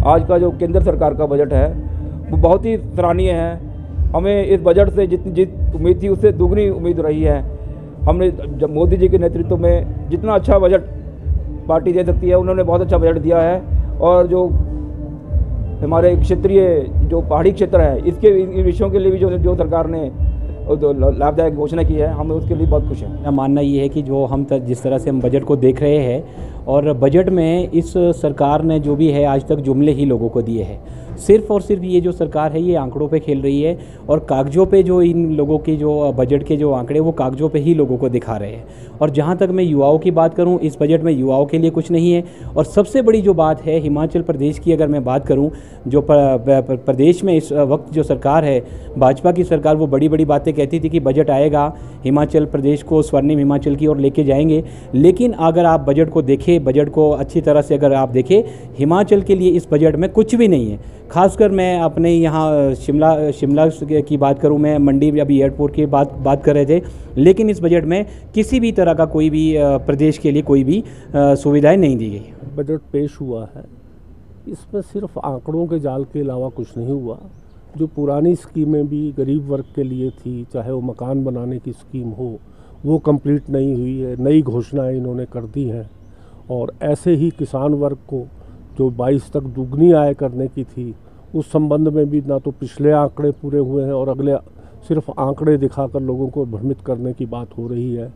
आज का जो केंद्र सरकार का बजट है वो बहुत ही सराहनीय है। हमें इस बजट से जितनी उम्मीद थी उससे दुगनी उम्मीद रही है। हमने जब मोदी जी के नेतृत्व में जितना अच्छा बजट पार्टी दे सकती है उन्होंने बहुत अच्छा बजट दिया है। और जो हमारे क्षेत्रीय जो पहाड़ी क्षेत्र है इसके इन विषयों के लिए भी जो सरकार ने लाभदायक घोषणा की है, हम उसके लिए बहुत खुश हैं। मेरा मानना ये है कि जो हम जिस तरह से हम बजट को देख रहे हैं और बजट में इस सरकार ने जो भी है आज तक जुमले ही लोगों को दिए हैं। सिर्फ और सिर्फ ये जो सरकार है ये आंकड़ों पे खेल रही है और कागज़ों पे जो इन लोगों के जो बजट के जो आंकड़े वो कागज़ों पे ही लोगों को दिखा रहे हैं। और जहाँ तक मैं युवाओं की बात करूँ, इस बजट में युवाओं के लिए कुछ नहीं है। और सबसे बड़ी जो बात है हिमाचल प्रदेश की, अगर मैं बात करूँ, जो प्रदेश में इस वक्त जो सरकार है भाजपा की सरकार, वो बड़ी बड़ी बातें कहती थी कि बजट आएगा हिमाचल प्रदेश को स्वर्णिम हिमाचल की ओर लेके जाएंगे। लेकिन अगर आप बजट को देखें, बजट को अच्छी तरह से अगर आप देखें, हिमाचल के लिए इस बजट में कुछ भी नहीं है। खासकर मैं अपने यहाँ शिमला की बात करूँ, मैं मंडी अभी एयरपोर्ट की बात कर रहे थे, लेकिन इस बजट में किसी भी तरह का कोई भी प्रदेश के लिए कोई भी सुविधाएं नहीं दी गई। बजट पेश हुआ है, इसमें सिर्फ आंकड़ों के जाल के अलावा कुछ नहीं हुआ। जो पुरानी स्कीमें भी गरीब वर्ग के लिए थी, चाहे वो मकान बनाने की स्कीम हो, वो कंप्लीट नहीं हुई है। नई घोषणाएं इन्होंने कर दी हैं। और ऐसे ही किसान वर्ग को जो 22 तक दुगनी आय करने की थी, उस संबंध में भी ना तो पिछले आंकड़े पूरे हुए हैं और अगले सिर्फ आंकड़े दिखाकर लोगों को भ्रमित करने की बात हो रही है।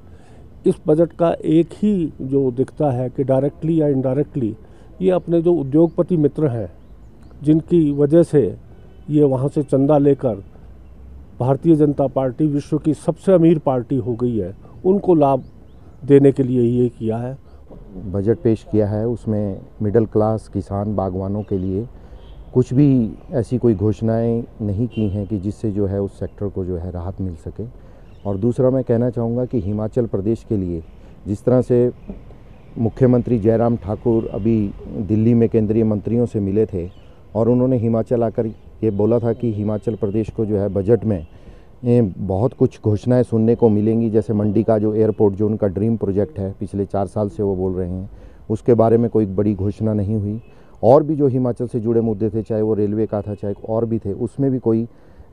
इस बजट का एक ही जो दिखता है कि डायरेक्टली या इनडायरेक्टली ये अपने जो उद्योगपति मित्र हैं, जिनकी वजह से ये वहाँ से चंदा लेकर भारतीय जनता पार्टी विश्व की सबसे अमीर पार्टी हो गई है, उनको लाभ देने के लिए ये किया है। बजट पेश किया है उसमें मिडिल क्लास किसान बागवानों के लिए कुछ भी ऐसी कोई घोषणाएं नहीं की हैं कि जिससे जो है उस सेक्टर को जो है राहत मिल सके। और दूसरा मैं कहना चाहूँगा कि हिमाचल प्रदेश के लिए जिस तरह से मुख्यमंत्री जयराम ठाकुर अभी दिल्ली में केंद्रीय मंत्रियों से मिले थे और उन्होंने हिमाचल आकर ये बोला था कि हिमाचल प्रदेश को जो है बजट में बहुत कुछ घोषणाएं सुनने को मिलेंगी। जैसे मंडी का जो एयरपोर्ट जो उनका ड्रीम प्रोजेक्ट है, पिछले 4 साल से वो बोल रहे हैं, उसके बारे में कोई बड़ी घोषणा नहीं हुई। और भी जो हिमाचल से जुड़े मुद्दे थे, चाहे वो रेलवे का था, चाहे और भी थे, उसमें भी कोई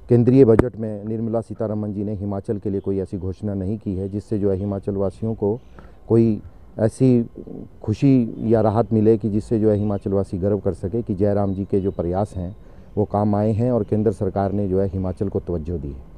केंद्रीय बजट में निर्मला सीतारमण जी ने हिमाचल के लिए कोई ऐसी घोषणा नहीं की है जिससे जो है हिमाचल वासियों को कोई ऐसी खुशी या राहत मिले कि जिससे जो है हिमाचल वासी गर्व कर सके कि जयराम जी के जो प्रयास हैं वो काम आए हैं और केंद्र सरकार ने जो है हिमाचल को तवज्जो दी है।